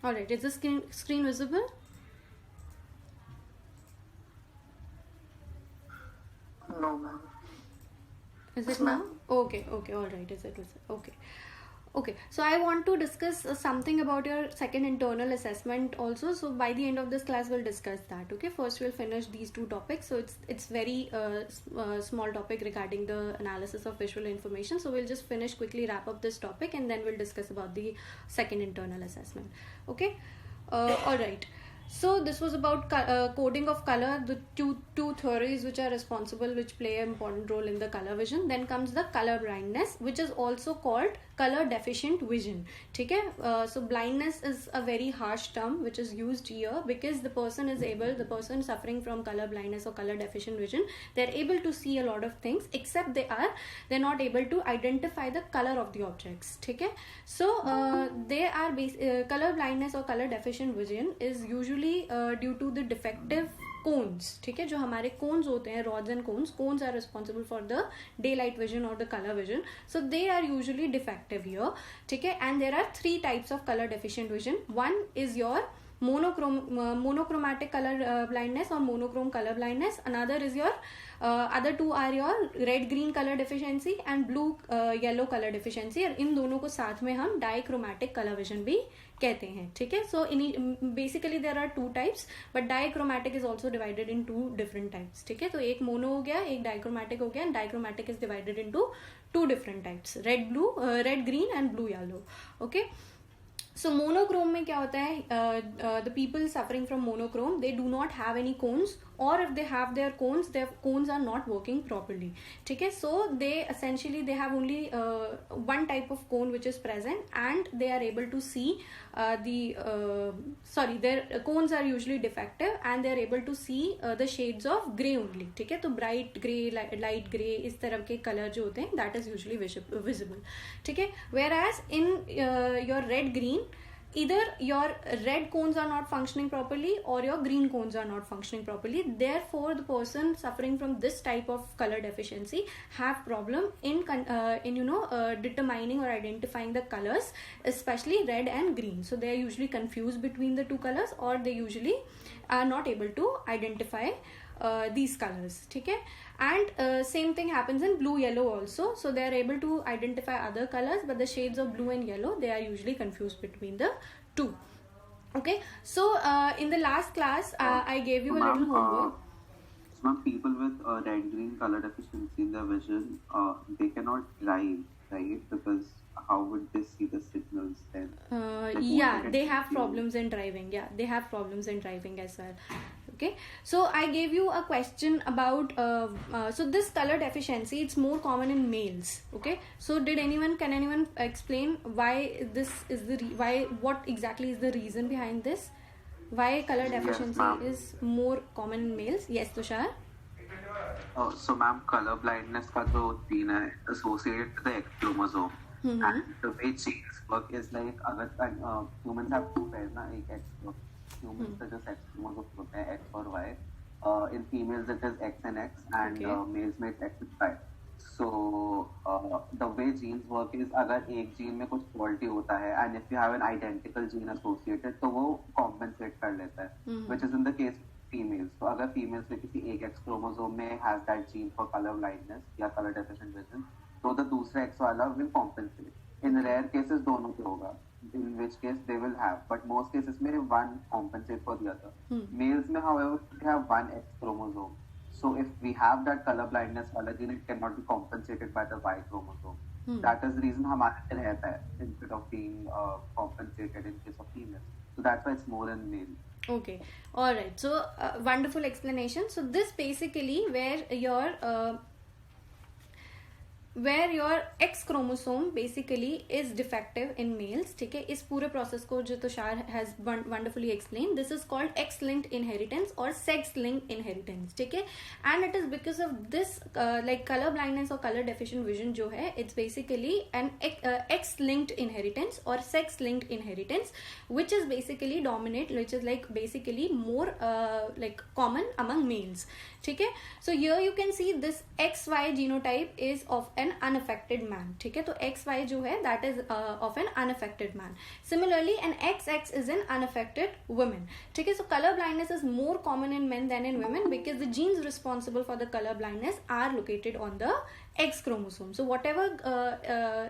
All right, is the screen visible? No, ma'am. Is it now? Okay, all right. Is it okay? Okay, so I want to discuss something about your second internal assessment also. So by the end of this class, we'll discuss that. Okay, first we'll finish these two topics. So it's very small topic regarding the analysis of visual information. So we'll just finish quickly, wrap up this topic, and then we'll discuss about the second internal assessment. Okay, all right. So this was about coding of color, the two theories which are responsible, which play an important role in the color vision. Then comes the color blindness, which is also called color deficient vision. Okay, so blindness is a very harsh term which is used here because the person suffering from color blindness or color deficient vision, they're able to see a lot of things, except they're not able to identify the color of the objects. Okay, so they are color blindness or color deficient vision is usually due to the defective cones. ठीक है, जो हमारे cones होते हैं, rods and cones are responsible for the daylight vision और the colour vision. So they are usually defective here. ठीक है, and there are 3 types of colour deficient vision. One is your monochromatic color blindness or monochrome color blindness. Another is your other two are your red green color deficiency and blue yellow color deficiency. और इन दोनों को साथ में हम dichromatic color vision भी कहते हैं. ठीक है, so basically there are 2 types, but dichromatic is also divided in 2 different types. ठीक है, तो एक mono हो गया, एक dichromatic हो गया, and dichromatic is divided into 2 different types, red green and blue yellow. Okay, so monochrome में क्या होता है, the people suffering from monochrome, they do not have any cones, or if they have their cones are not working properly. ठीक है, so they have only one type of cone which is present, and they are able to see their cones are usually defective, and they are able to see the shades of grey only. ठीक है, तो bright grey, light grey, इस तरह के color जो होते हैं, that is usually visible. ठीक है, whereas in your red green, either your red cones are not functioning properly or your green cones are not functioning properly. Therefore, the person suffering from this type of color deficiency have problem in determining or identifying the colors, especially red and green. So they are usually confused between the 2 colors, or they usually are not able to identify these colors. ठीक है, and same thing happens in blue yellow also. So they are able to identify other colors, but the shades of blue and yellow, they are usually confused between the 2. Okay, so in the last class I gave you a little homework. Some people with red green color deficiency in their vision, they cannot drive, right? Because how would they see the signals then? They have problems in driving. Yeah, they have problems in driving as well. Okay, so I gave you a question about so this color deficiency, it's more common in males. Okay, so can anyone explain why this is what exactly is the reason behind this, why color deficiency is more common in males? Yes, Tushar. So ma'am, color blindness का जो gene है associated with the X chromosome. And the way genes work is like अगर humans have 2 pairs ना, एक X humans का जो sex chromosomes होते हैं X और Y. In females it is X and X, and males में it's X and Y. So the way genes work is अगर एक gene में कुछ faulty होता है, and if you have an identical gene associated, तो वो compensate कर लेता है, which is in the case of females. तो अगर females में किसी एक X chromosome में has that gene for color blindness या color deficient vision, तो the दूसरा X वाला will compensate. In rare cases दोनों को होगा, in which case they will have, but most cases में one compensate for the other. Males में however we have one X chromosome, so if we have that color blindness वाला gene, it cannot be compensated by the Y chromosome. That is the reason हमारे में रहता है instead of being compensated in case of females. So that's why it's more in male. Okay, all right. So wonderful explanation. So this basically where your X chromosome basically is defective in males. ठीक है, इस पूरे process को जो Tushar has wonderfully explained, this is called X-linked inheritance or sex-linked inheritance. ठीक है, and it is because of this like color blindness or color deficient vision जो है, it's basically an X-linked inheritance or sex-linked inheritance, which is basically dominate, which is like basically more like common among males. ठीक है, so here you can see this XY genotype is of an an unaffected man. ठीक है, तो XY जो है that is of an unaffected man. Similarly an XX is an unaffected woman. ठीक है, so color blindness is more common in men than in women because the genes responsible for the color blindness are located on the X chromosome. So whatever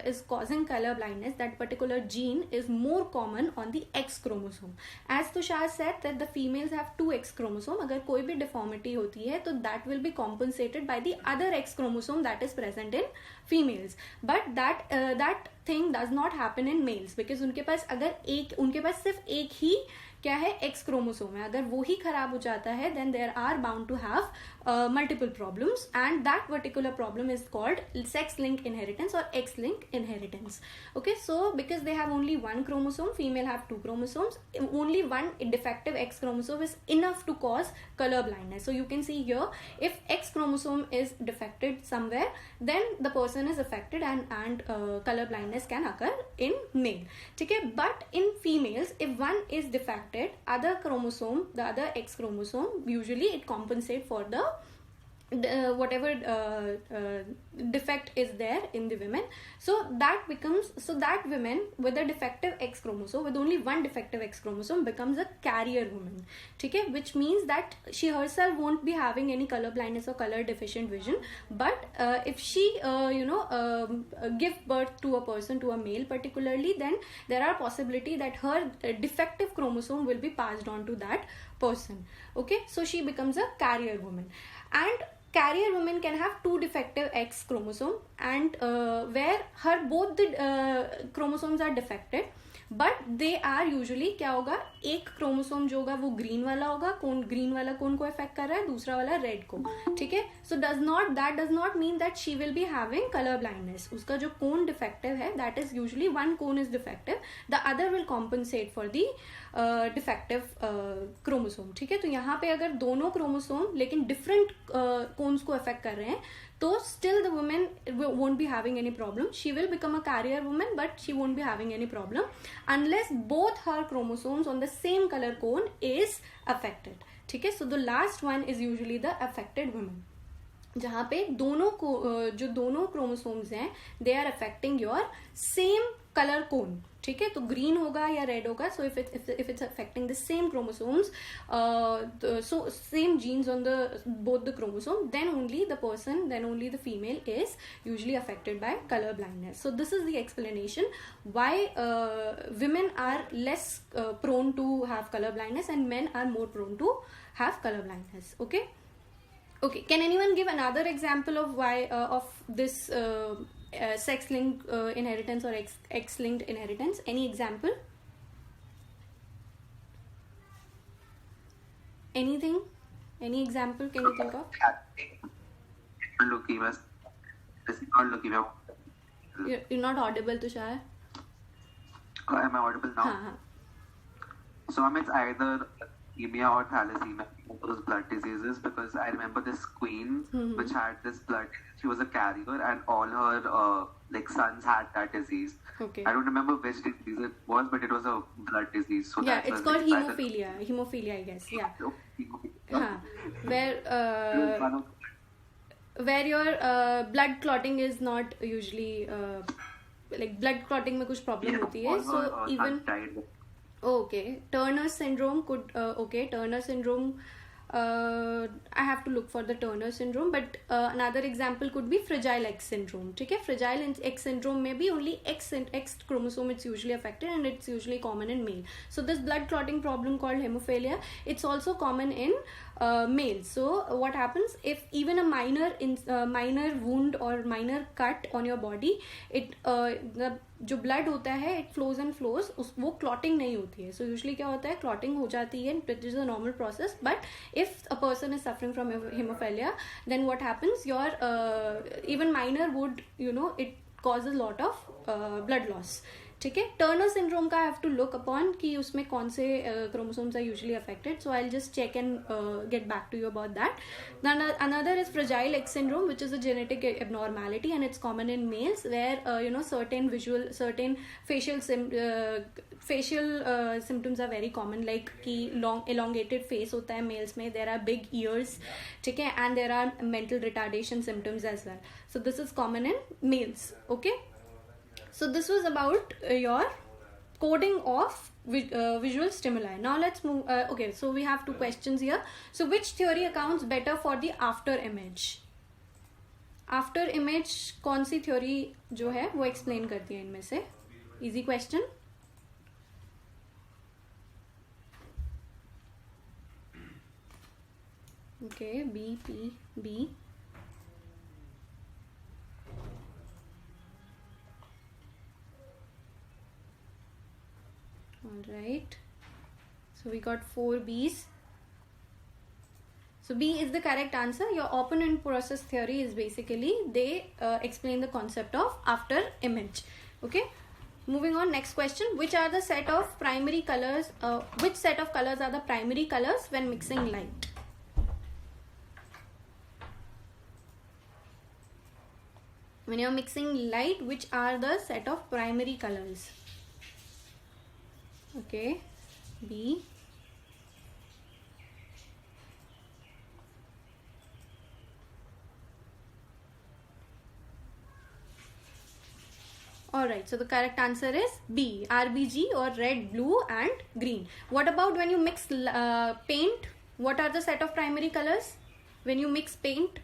is causing color blindness, that particular gene is more common on the X chromosome. As Tushar said that the females have 2 X chromosome. अगर कोई भी deformity होती है तो that will be compensated by the other X chromosome that is present in females. But that thing does not happen in males because उनके पास सिर्फ एक ही क्या है X क्रोमोसोम है. अगर वो ही खराब हो जाता है then there are bound to have multiple problems and that particular problem is called sex linked inheritance or X linked inheritance. Okay, so because they have only one chromosome, female have 2 chromosomes, only one defective X chromosome is enough to cause color blindness. So you can see here, if X chromosome is defected somewhere, then the person is affected and color blindness can occur in male. Okay, but in females, if one is defective, other chromosome, the other X chromosome, usually it compensates for the whatever defect is there in the women. So that women with a defective X chromosome, with only one defective X chromosome, becomes a carrier woman. Okay, which means that she herself won't be having any color blindness or color deficient vision, but if she give birth to a person, to a male particularly, then there are possibility that her defective chromosome will be passed on to that person. Okay, so she becomes a carrier woman. And carrier women can have 2 defective X chromosome and where her both the chromosomes are defected, but they are usually क्या होगा, एक chromosome जो होगा वो green वाला होगा, green वाला कौन को अफेक्ट कर रहा है, दूसरा वाला रेड को. ठीक है, सो that does not mean that she will be having color blindness. उसका जो कोन defective है, that is usually one cone is defective, the other will compensate for the defective chromosome. ठीक है, तो यहाँ पे अगर दोनों क्रोमोसोम लेकिन different cones को अफेक्ट कर रहे हैं, तो still the woman won't be having any problem. She will become a carrier woman, but she won't be having any problem unless both her chromosomes on the same color cone is affected. ठीक है, so the last one is usually the affected woman, जहाँ पे जो दोनों chromosomes हैं, they are affecting your same color cone. ठीक है, तो ग्रीन होगा या रेड होगा. So if it's affecting the same chromosomes, so same genes on both the chromosome, then only the female is usually affected by color blindness. So this is the explanation why women are less prone to have color blindness and men are more prone to have color blindness. Okay, can anyone give another example of why of this sex linked inheritance or X linked inheritance? Any example? Anything? Any example can you think of? You're not audible, Tushar. Am I audible now? So it's either leukemia or thalassemia, those blood diseases, because I remember this queen which had this blood disease. She was a carrier and all her sons had that disease. Okay. I don't remember which disease it was, but it was a blood disease. So yeah, it's called hemophilia, I guess. Yeah. Where your blood clotting is not usually blood clotting में कुछ problem होती है. So even okay, Turner syndrome could Turner syndrome. I have to look for the Turner syndrome, but another example could be fragile X syndrome. ठीक है, fragile X syndrome में भी only X chromosome it's usually affected and it's usually common in male. So this blood clotting problem called hemophilia, it's also common in males. So what happens if even a minor wound or minor cut on your body, it जो blood होता है it flows and flows, वो clotting नहीं होती है. So usually क्या होता है, clotting हो जाती है, which is a normal process. But if a person is suffering from hemophilia, then what happens, your even minor wound, it causes a lot of blood loss. ठीक है. टर्नर सिंड्रोम का I have to look upon कि उसमें कौन से chromosomes are usually affected. So I will just check and get back to you about that. Another is fragile X syndrome, which is a genetic abnormality, and it's common in males where certain facial symptoms are very common, like कि long elongated face होता है males में, there are big ears, ठीक है, and there are mental retardation symptoms as well. So this is common in males. Okay, so this was about your coding of visual stimuli. Now let's move. Okay, so we have two questions here. So which theory accounts better for the after image? After image कौन सी theory जो है वो explain करती है इनमें से? Easy question. Okay, B, P, B. Alright, so we got 4 B's. So B is the correct answer. Your open-end process theory is basically they explain the concept of after image. Okay, moving on, next question. Which are the set of primary colors, which set of colors are the primary colors when mixing light? When you're mixing light, which are the set of primary colors? Okay, B. Alright, so the correct answer is B, RBG, or red, blue and green. What about when you mix paint? What are the set of primary colors when you mix paint?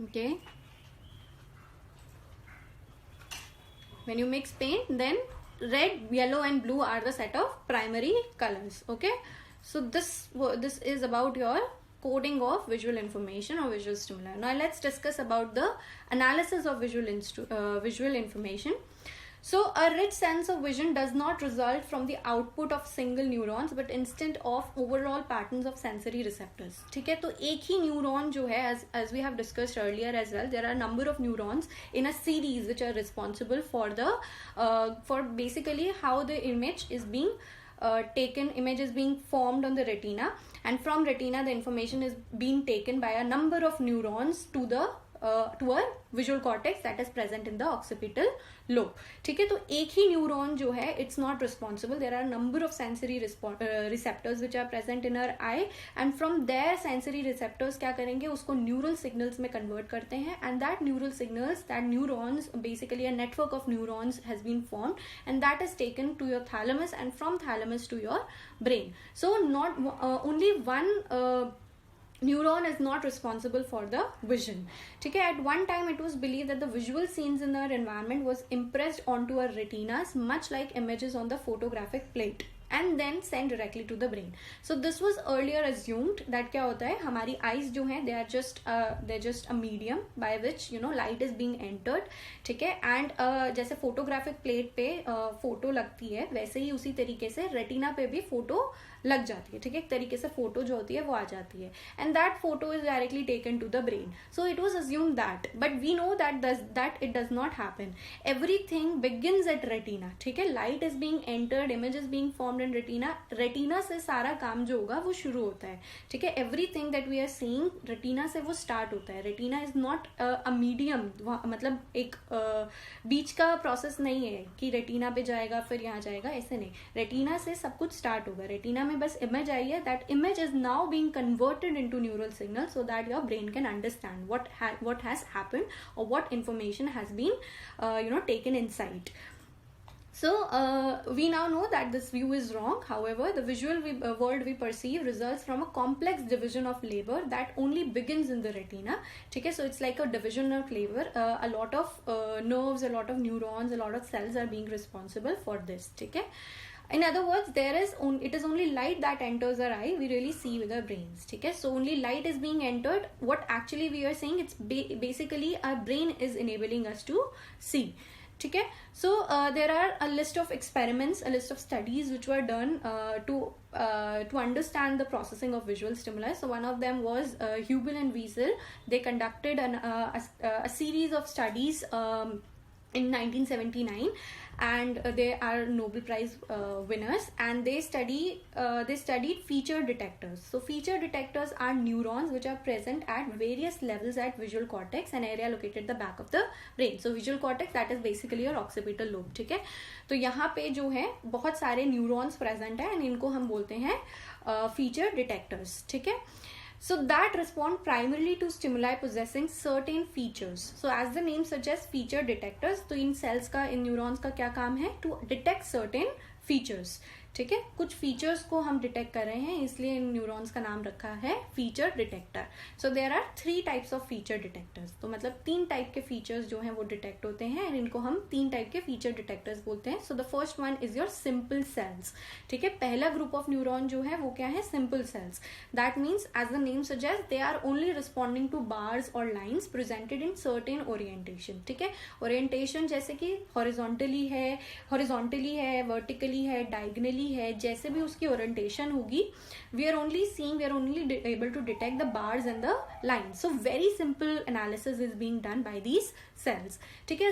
Okay, when you mix paint, then red, yellow and blue are the set of primary colors. Okay, so this is about your coding of visual information or visual stimuli. Now let's discuss about the analysis of visual information. So a rich sense of vision does not result from the output of single neurons but instead of overall patterns of sensory receptors. ठीक है, तो एक ही neuron जो है, as we have discussed earlier as well, there are a number of neurons in a series which are responsible for the for basically how the image is being image is being formed on the retina, and from retina the information is being taken by a number of neurons to a visual cortex that is present in the occipital lobe. ठीक है, तो एक ही neuron जो है, it's not responsible. There are a number of sensory receptors which are present in our eye, and from their sensory receptors क्या करेंगे, उसको neural signals में convert करते हैं, and that neural signals, that neurons, basically a network of neurons has been formed, and that is taken to your thalamus, and from thalamus to your brain. So not only one neuron is not responsible for the vision. ठीक है, at one time it was believed that the visual scenes in our environment was impressed onto our retinas much like images on the photographic plate and then sent directly to the brain. So this was earlier assumed that क्या होता है, हमारी eyes जो हैं, they're just a medium by which light is being entered. ठीक है, and जैसे photographic plate पे फोटो लगती है, वैसे ही उसी तरीके से रेटिना पे भी फोटो लग जाती है. ठीक है, एक तरीके से फोटो जो होती है वो आ जाती है, and that photo is directly taken to the brain. So it was assumed that, but we know that it does not happen. Everything begins at retina. ठीक है, light is being entered, image is being formed in retina. retina से सारा काम जो होगा वो शुरू होता है. ठीक है, everything that we are seeing retina से वो start होता है. retina is not a medium, मतलब एक बीच का प्रोसेस नहीं है कि रेटिना पे जाएगा फिर यहाँ जाएगा, ऐसे नहीं. रेटिना से सब कुछ स्टार्ट होगा. रेटिना में बस इमेज आई है, that image is now being converted into neural signal so that your brain can understand what has happened or what information has been taken inside. So we now know that this view is wrong. However, the visual world we perceive results from a complex division of labor that only begins in the retina. ठीक है, so it's like a division of labor. A lot of nerves, a lot of neurons, a lot of cells are being responsible for this. ठीक है, in other words, it is only light that enters our eye. We really see with our brains. ठीक है, so only light is being entered. What actually we are saying, it's basically our brain is enabling us to see. ठीक है. So there are a list of experiments, a list of studies which were done to understand the processing of visual stimuli. So one of them was Hubel and Wiesel. They conducted a series of studies in 1979, and they are Nobel Prize winners, and they studied feature detectors. So feature detectors are neurons which are present at various levels at visual cortex, an area located at the back of the brain. So visual cortex, that is basically your occipital lobe. ठीक है. तो यहाँ पे जो है बहुत सारे neurons present है, एंड इनको हम बोलते हैं फीचर डिटेक्टर्स. ठीक है. So that respond primarily to stimuli possessing certain features. So as the name suggests, feature detectors. तो इन cells का, इन neurons का क्या काम है? To detect certain features. ठीक है. कुछ फीचर्स को हम डिटेक्ट कर रहे हैं, इसलिए इन न्यूरॉन्स का नाम रखा है feature detector. So there are 3 types of feature detectors. तो मतलब 3 टाइप के फीचर्स जो हैं वो डिटेक्ट होते हैं, और इनको हम 3 टाइप के फीचर डिटेक्टर्स बोलते हैं. So the first one is your simple cells. ठीक है. पहला ग्रुप ऑफ न्यूरॉन जो है वो क्या है? Simple cells. That means as the name suggest, they are only responding to bars और lines presented in certain orientation. ठीक है. ओरिएंटेशन जैसे कि हॉरिजॉन्टली है, वर्टिकली है, डायगनली है, जैसे भी उसकी ओरिएंटेशन होगी, we are only able to detect the bars and the lines. So very simple analysis is being done by these cells. ठीक है.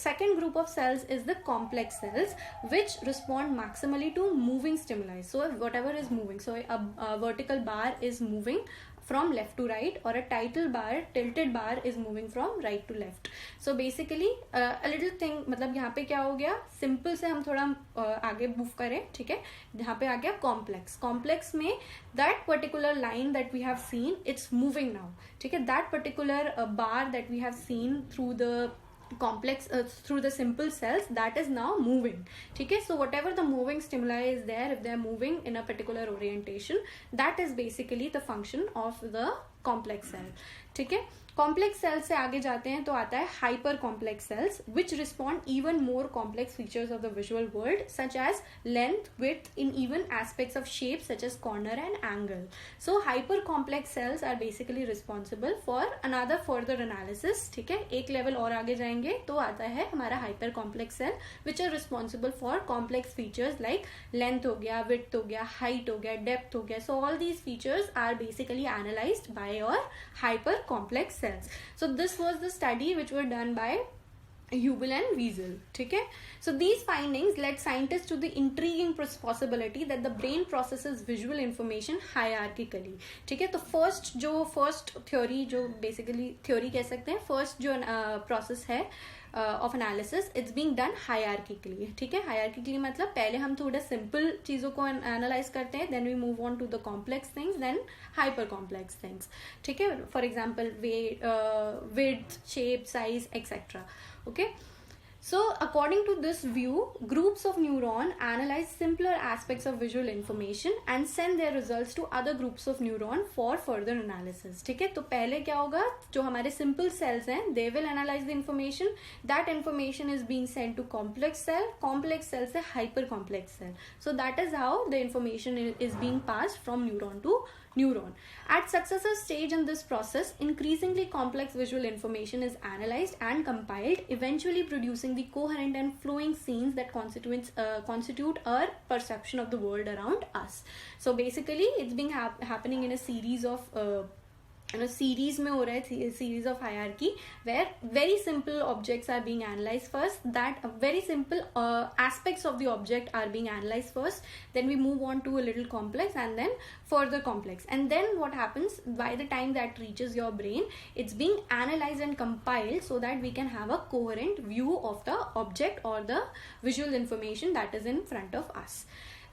Second group of cells is the complex cells, which respond maximally to moving stimuli. So whatever is moving, so a vertical bar is moving from left to right, or a tilted bar is moving from right to left. So basically a little thing, मतलब यहाँ पे क्या हो गया, simple से हम थोड़ा आगे मूव करें. ठीक है. यहाँ पे आ गया कॉम्प्लेक्स में that particular line that we have seen, it's moving now. ठीक है. that particular bar that we have seen through the complex through the simple cells, that is now moving. ठीक है. So whatever the moving stimuli is there, if they are moving in a particular orientation, that is basically the function of the complex cell. ठीक है. Complex sales से आगे जाते हैं तो आता है hypercomplex cells, which respond even more complex features of the visual world, such as length, width, in even aspects of shape such as corner and angle. So hypercomplex cells are basically responsible for another further analysis. ठीक है. एक level और आगे जाएंगे तो आता है हमारा hypercomplex cell, which are responsible for complex features like length हो गया, विड्थ हो गया, हाइट हो गया, डेप्थ हो गया. So all these features are basically analysed by your hypercomplex cells. So this was the study which were done by Hubel and Wiesel. ठीक है. So these findings led scientists to the intriguing possibility that the brain processes visual information hierarchically. ठीक है. तो first theory, जो basically theory कह सकते हैं, first जो process है of analysis, it's being done hierarchically. ठीक है. hierarchically मतलब पहले हम थोड़ा simple चीज़ों को analyze करते हैं, then we move on to the complex things, then hyper complex things. ठीक है. for example width, shape, size, etc. Okay. So according to this view, groups of neuron analyze simpler aspects of visual information and send their results to other groups of neuron for further analysis. ठीक है. तो पहले क्या होगा, जो हमारे simple cells हैं, they will analyze the information. That information is being sent to complex cell से hyper complex cell. So that is how the information is being passed from neuron to neuron. At successive stage in this process, increasingly complex visual information is analyzed and compiled, eventually producing the coherent and flowing scenes that constitute our perception of the world around us. So basically it's being happening in a series of series में हो रहा है, series of hierarchy, where very simple objects are being analyzed first, that very simple aspects of the object are being analyzed first, then we move on to a little complex and then further complex, and then what happens, by the time that reaches your brain, it's being analyzed and compiled so that we can have a coherent view of the object or the visual information that is in front of us.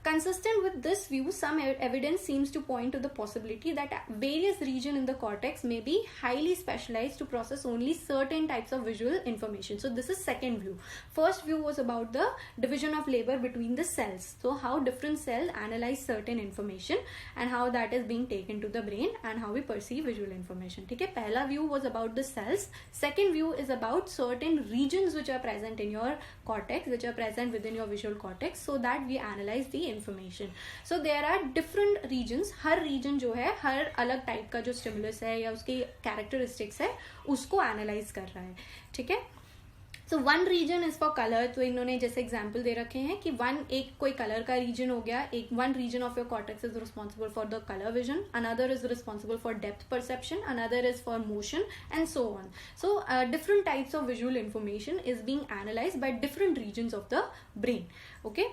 Consistent with this view, some evidence seems to point to the possibility that various regions in the cortex may be highly specialized to process only certain types of visual information. So this is second view. First view was about the division of labor between the cells. So how different cells analyze certain information and how that is being taken to the brain and how we perceive visual information. ठीक है. पहला view was about the cells. Second view is about certain regions which are present in your cortex, which are present within your visual cortex, so that we analyze the information. So there are different regions. Her region जो है हर अलग type का जो stimulus है या उसकी characteristics है उसको analyze कर रहा है. ठीक है. So one region is for colour. तो इन्होंने जैसे एग्जाम्पल दे रखे हैं कि एक कोई कलर का रीजन हो गया, एक one region of your cortex is responsible for the colour vision, another is responsible for depth perception, another is for motion and so on. So different types of visual information is being analysed by different regions of the brain. Okay,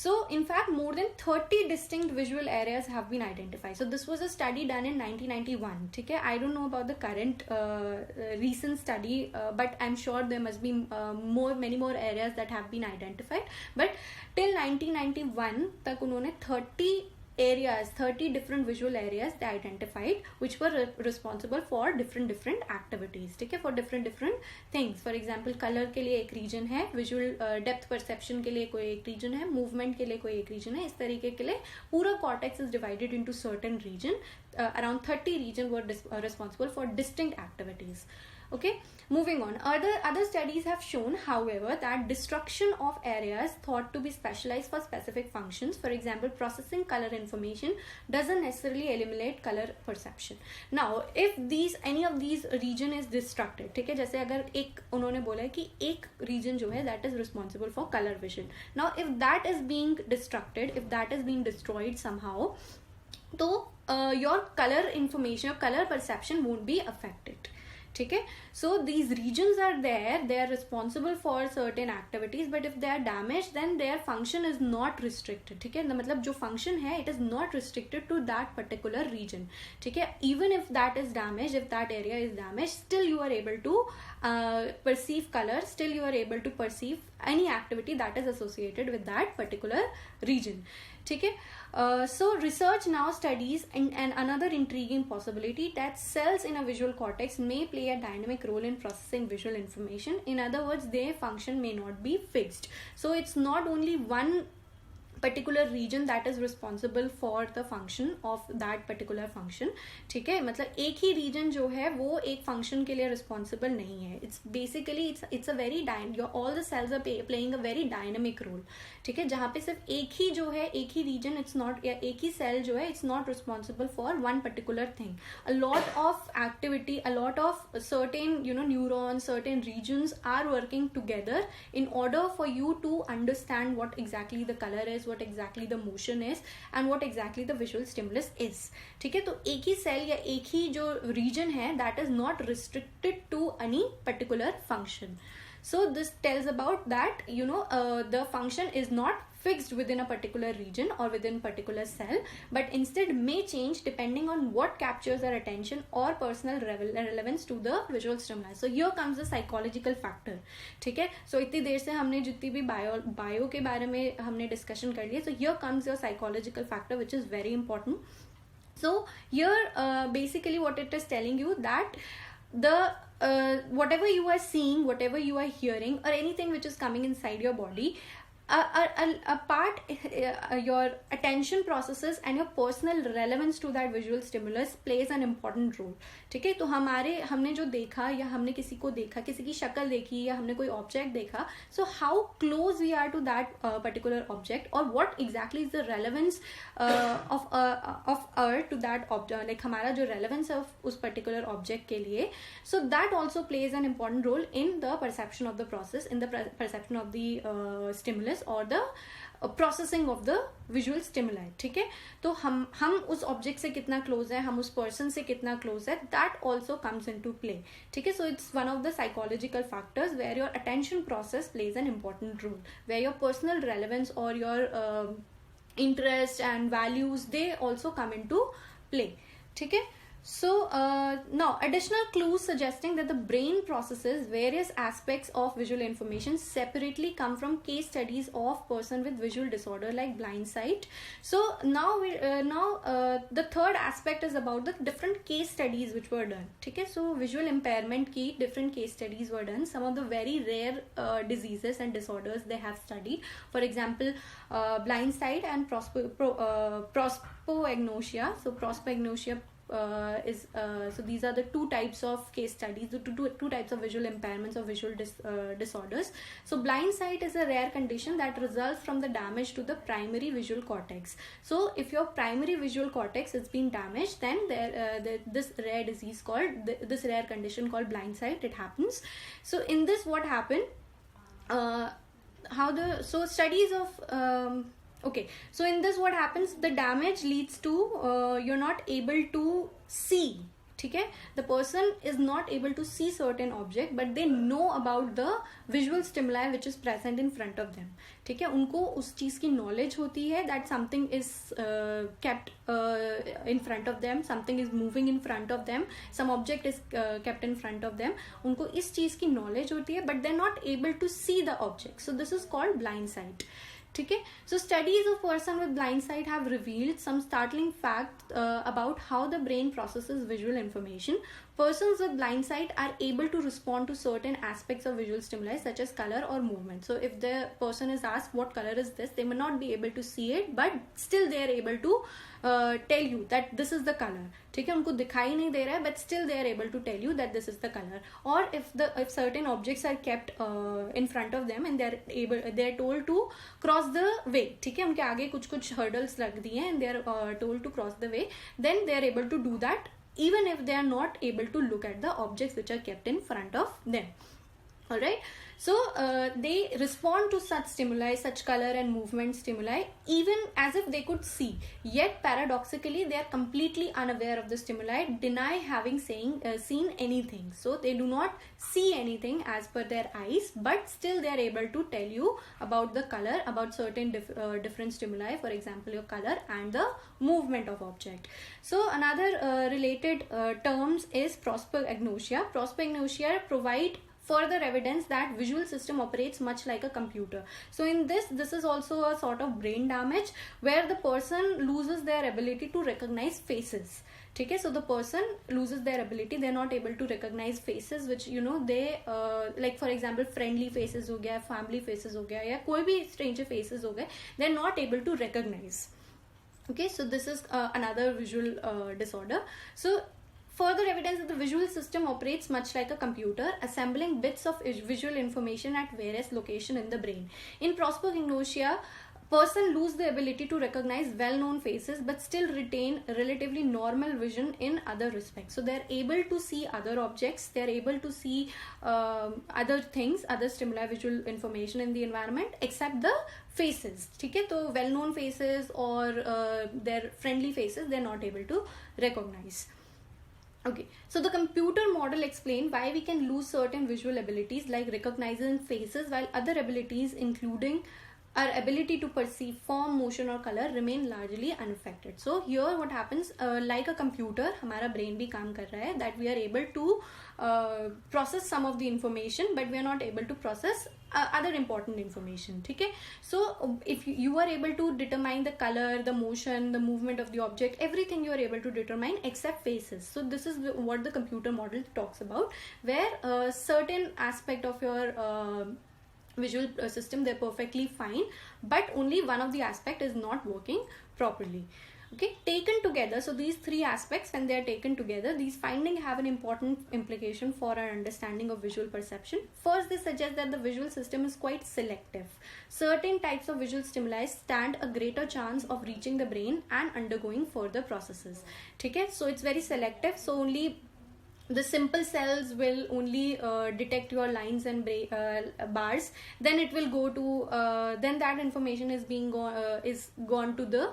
so in fact more than 30 distinct visual areas have been identified. So this was a study done in 1991. Okay, I don't know about the current recent study, but I'm sure there must be many more areas that have been identified. But till 1991 tak unhone 30 different visual areas they identified which were responsible for different activities. ठीक है, for different things. For example, color के लिए एक region है, visual depth perception के लिए कोई एक region है, movement के लिए कोई एक region है. इस तरीके के लिए पूरा cortex is divided into certain region. Around 30 regions were responsible for distinct activities. Okay, moving on. Other studies have shown, however, that destruction of areas thought to be specialized for specific functions, for example, processing color information, doesn't necessarily eliminate color perception. Now, if any of these region is destructed, ठीक है, जैसे अगर एक उन्होंने बोला है कि एक region जो है that is responsible for color vision. Now, if that is being destructed, if that is being destroyed somehow, तो your color information, your color perception won't be affected. ठीक है, so these regions are there, they are responsible for certain activities, but if they are damaged then their function is not restricted. ठीक है, मतलब जो function है it is not restricted to that particular region. ठीक है, even if that is damaged, if that area is damaged, still you are able to perceive color, still you are able to perceive any activity that is associated with that particular region. ठीक है, so research now studies and another intriguing possibility that cells in a visual cortex may play a dynamic role in processing visual information. In other words, their function may not be fixed. So it's not only one particular region that is responsible for the function of that particular function. ठीक है, मतलब एक ही region जो है वो एक function के लिए responsible नहीं है. It's basically it's a very all the cells are playing a very dynamic role. ठीक है, जहाँ पे सिर्फ एक ही जो है एक ही region it's not, या एक ही cell जो है it's not responsible for one particular thing. A lot of activity, a lot of certain neurons, certain regions are working together in order for you to understand what exactly the color is, what exactly the motion is, and what exactly the visual stimulus is. ठीक है, तो एक ही cell या एक ही जो region है that is not restricted to any particular function. So this tells about that the function is not fixed within a particular region or within particular cell, but instead may change depending on what captures our attention or personal relevance to the visual stimuli. So here comes the psychological factor. ठीक है, so इतनी देर से हमने जितनी भी bio के बारे में हमने discussion कर लिया. So here comes your psychological factor, which is very important. So here basically what it is telling you that whatever you are seeing, whatever you are hearing, or anything which is coming inside your body, a part your attention processes and your personal relevance to that visual stimulus plays an important role. ठीक है, तो हमने जो देखा या हमने किसी को देखा, किसी की शक्ल देखी या हमने कोई ऑब्जेक्ट देखा, so how close we are to that particular object, or what exactly is the relevance of our to that object, like हमारा जो relevance है उस particular object के लिए, so that also plays an important role in the perception of the process, in the perception of the stimulus or the processing of the visual stimuli. ठीक है, तो हम उस object से कितना close है, हम उस person से कितना close है, that also comes into play. ठीक है, so it's one of the psychological factors where your attention process plays an important role, where your personal relevance or your interest and values, they also come into play. ठीक है, so now additional clues suggesting that the brain processes various aspects of visual information separately come from case studies of person with visual disorder like blind sight. So now the third aspect is about the different case studies which were done. ठीक है, so visual impairment की different case studies were done. Some of the very rare diseases and disorders they have studied. For example, blind sight and prosopagnosia. So prosopagnosia so these are the two types of case studies, the two types of visual impairments or visual disorders. So blind sight is a rare condition that results from the damage to the primary visual cortex. So if your primary visual cortex has been damaged, then this rare disease called this rare condition called blind sight, it happens. So in this what happened, how the so studies of okay, so in this what happens, the damage leads to you're not able to see. ठीक है, the person is not able to see certain object but they know about the visual stimuli which is present in front of them. ठीक है, उनको उस चीज की knowledge होती है that something is kept in front of them, something is moving in front of them, some object is kept in front of them. उनको इस चीज की knowledge होती है but they're not able to see the object, so this is called blind sight. ठीक है, so studies of person with blind sight have revealed some startling facts about how the brain processes visual information. Persons with blind sight are able to respond to certain aspects of visual stimuli such as color or movement. So if the person is asked what color is this, they may not be able to see it but still they are able to tell you that this is the color. ठीक है, उनको दिखाई नहीं दे रहा है but still they are able to tell you that this is the color. Or if certain objects are kept in front of them and they are told to cross the way. ठीक है, उनके आगे कुछ hurdles रख दिए हैं and they are told to cross the way, then they are able to do that even if they are not able to look at the objects which are kept in front of them. Alright, so they respond to such stimuli, such color and movement stimuli even as if they could see, yet paradoxically they are completely unaware of the stimuli, deny having seen anything. So they do not see anything as per their eyes but still they are able to tell you about the color, about certain different stimuli, for example your color and the movement of object. So another related terms is prosopagnosia. Prosopagnosia provide further evidence that visual system operates much like a computer. So in this is also a sort of brain damage where the person loses their ability to recognize faces. ठीक है, so the person loses their ability, they are not able to recognize faces which you know they like for example friendly faces हो गया, family faces हो गया या कोई भी stranger faces हो गए, they are not able to recognize. Okay, so this is another visual disorder. So further evidence that the visual system operates much like a computer, assembling bits of visual information at various locations in the brain. In prosopagnosia, person lose the ability to recognize well-known faces but still retain relatively normal vision in other respects. So they're able to see other objects, they're able to see other things, other stimuli, visual information in the environment except the faces. ठीक है, तो well-known faces or their friendly faces they're not able to recognize. Okay, so the computer model explains why we can lose certain visual abilities like recognizing faces while other abilities including our ability to perceive form, motion or color remain largely unaffected. So here what happens, like a computer हमारा brain भी काम कर रहा है that we are able to process some of the information but we are not able to process other important information. ठीक है, so if you are able to determine the color, the motion, the movement of the object, everything you are able to determine except faces. So this is what the computer model talks about, where certain aspect of your visual system they're perfectly fine but only one of the aspect is not working properly. Okay, taken together, so these three aspects when they are taken together, these findings have an important implication for our understanding of visual perception. First, they suggest that the visual system is quite selective. Certain types of visual stimuli stand a greater chance of reaching the brain and undergoing further processes. ठीक है, so it's very selective, so only the simple cells will only detect your lines and bars, then it will go to then that information is gone to the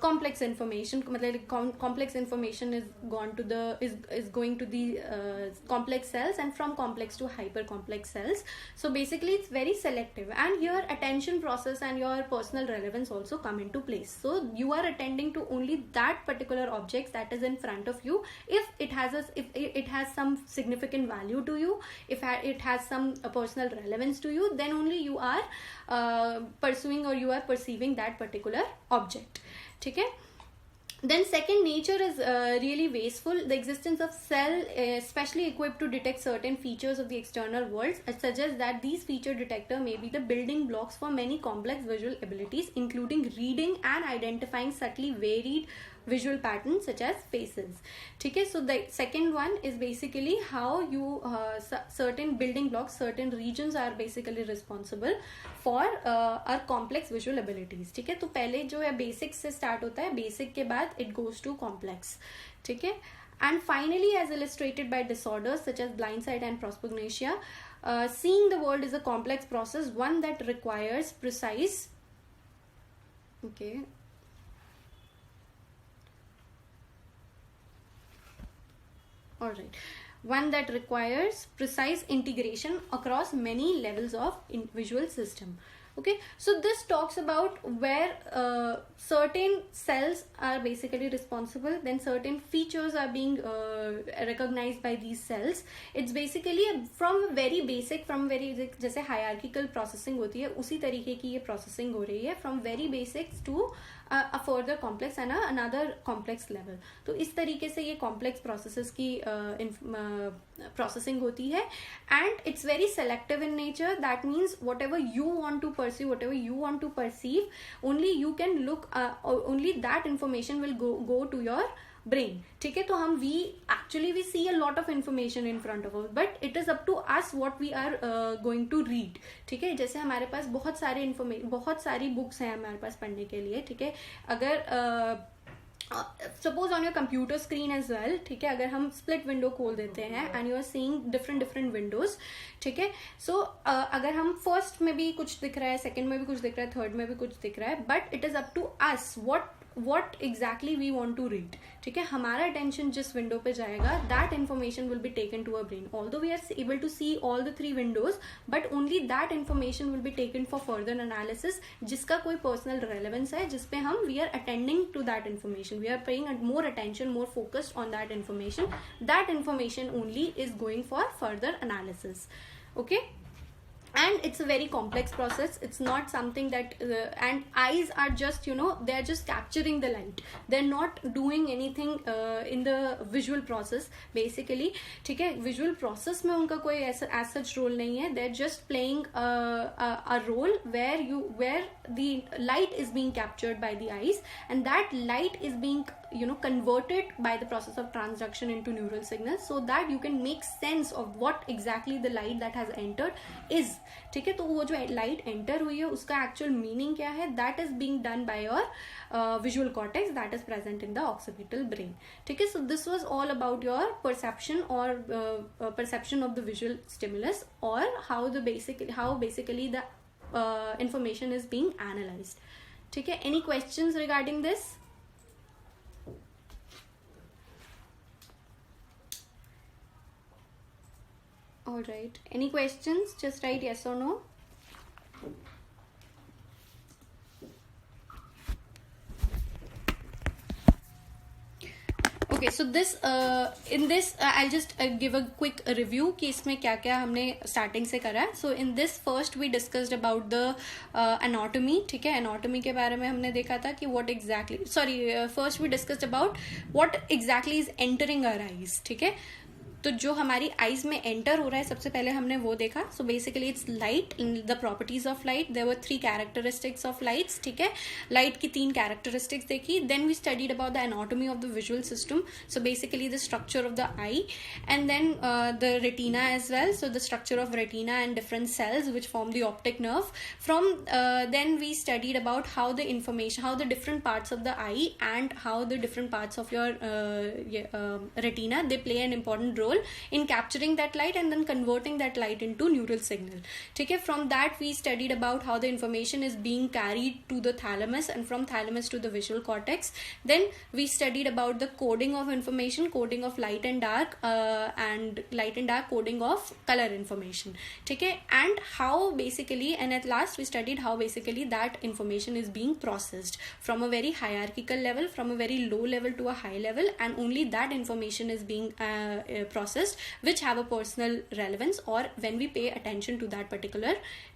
complex information. Complex information is gone to the is going to the complex cells and from complex to hyper complex cells. So basically it's very selective and here attention process and your personal relevance also come into place. So you are attending to only that particular object that is in front of you if it has some significant value to you, if it has some personal relevance to you, then only you are pursuing or you are perceiving that particular object. ठीक है, then second, nature is really wasteful. The existence of cell specially equipped to detect certain features of the external world suggests that these feature detector may be the building blocks for many complex visual abilities including reading and identifying subtly varied visual patterns such as faces. ठीक है, so the second one is basically how you certain building blocks, certain regions are basically responsible for our complex visual abilities. ठीक है, तो पहले जो है basic से start होता है, basic के बाद it goes to complex. ठीक है, And finally, as illustrated by disorders such as blindsight and prosopagnosia, seeing the world is a complex process, one that requires precise, okay, all right, one that requires precise integration across many levels of visual system. Okay, so this talks about where certain cells are basically responsible, then certain features are being recognized by these cells. It's basically from very basic, from very जैसे hierarchical processing होती है उसी तरीके की ये processing हो रही है, from very basics to a further complex and another complex level. तो इस तरीके से ये complex processes की processing होती है, and it's very selective in nature. That means whatever you want to perceive, whatever you want to perceive, only you can look, only that information will go to your brain. ठीक है, तो हम we see a lot of information in front of us, but it is up to us what we are going to read. ठीक है, जैसे हमारे पास बहुत सारी बुक्स हैं हमारे पास पढ़ने के लिए. ठीक है, अगर suppose on your computer screen as well, ठीक है, अगर हम स्प्लिट विंडो खोल देते हैं and you are seeing different windows. ठीक है, सो अगर हम फर्स्ट में भी कुछ दिख रहा है, सेकंड में भी कुछ दिख रहा है, थर्ड में भी कुछ दिख रहा है, but it is up to us what exactly we want to read. ठीक है, हमारा attention जिस विंडो पे जाएगा, that information will be taken to our brain. Although we are able to see all the 3 windows, but only that information will be taken for further analysis, जिसका कोई personal relevance है, जिसपे हम we are attending to that information, we are paying more attention, more focused on that information. That information only is going for further analysis. Okay, and it's a very complex process. It's not something that and eyes are just, you know, they're just capturing the light, they're not doing anything in the visual process basically. ठीक है, visual process में उनका कोई ऐसा as such role नहीं है. They're just playing a role where the light is being captured by the eyes, and that light is being, you know, converted by the process of transduction into neural signals, so that you can make sense of what exactly the light that has entered is. ठीक है, तो वो जो light enter हुई है उसका actual meaning क्या है, that is being done by your visual cortex that is present in the occipital brain. ठीक है, so this was all about your perception और perception of the visual stimulus, और how basically the information is being analysed. ठीक है, any questions regarding this? All right, any questions? Just write yes or no. Okay, so this in this I'll just give a quick review कि इसमें क्या क्या हमने starting से करा है. So in this first we discussed about the anatomy. ठीक है, anatomy के बारे में हमने देखा था कि what exactly, first we discussed about what exactly is entering our eyes. ठीक है, तो जो हमारी आईज में एंटर हो रहा है सबसे पहले हमने वो देखा. So basically it's light, the properties of light. There were 3 characteristics of lights. ठीक है, लाइट की 3 कैरेक्टरिस्टिक्स देखी. Then we studied about the anatomy of the visual system. So basically the structure of the eye, and then the retina as well. So the structure of retina and different cells which form the optic nerve. From then we studied about how the information, how the different parts of the eye and how the different parts of your retina, they play an important role in capturing that light and then converting that light into neural signal. ठीक है, from that we studied about how the information is being carried to the thalamus and from thalamus to the visual cortex. Then we studied about the coding of information, coding of light and dark, and light and dark coding of color information. ठीक है, and how basically, and at last we studied how basically that information is being processed from a very hierarchical level, from a very low level to a high level, and only that information is being processed which have a personal relevance or when we pay attention to that particular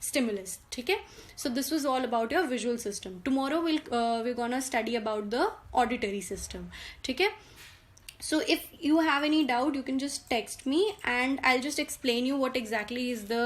stimulus. ठीक है, so this was all about your visual system. Tomorrow we're gonna study about the auditory system. ठीक है, so if you have any doubt you can just text me and I'll just explain you what exactly is the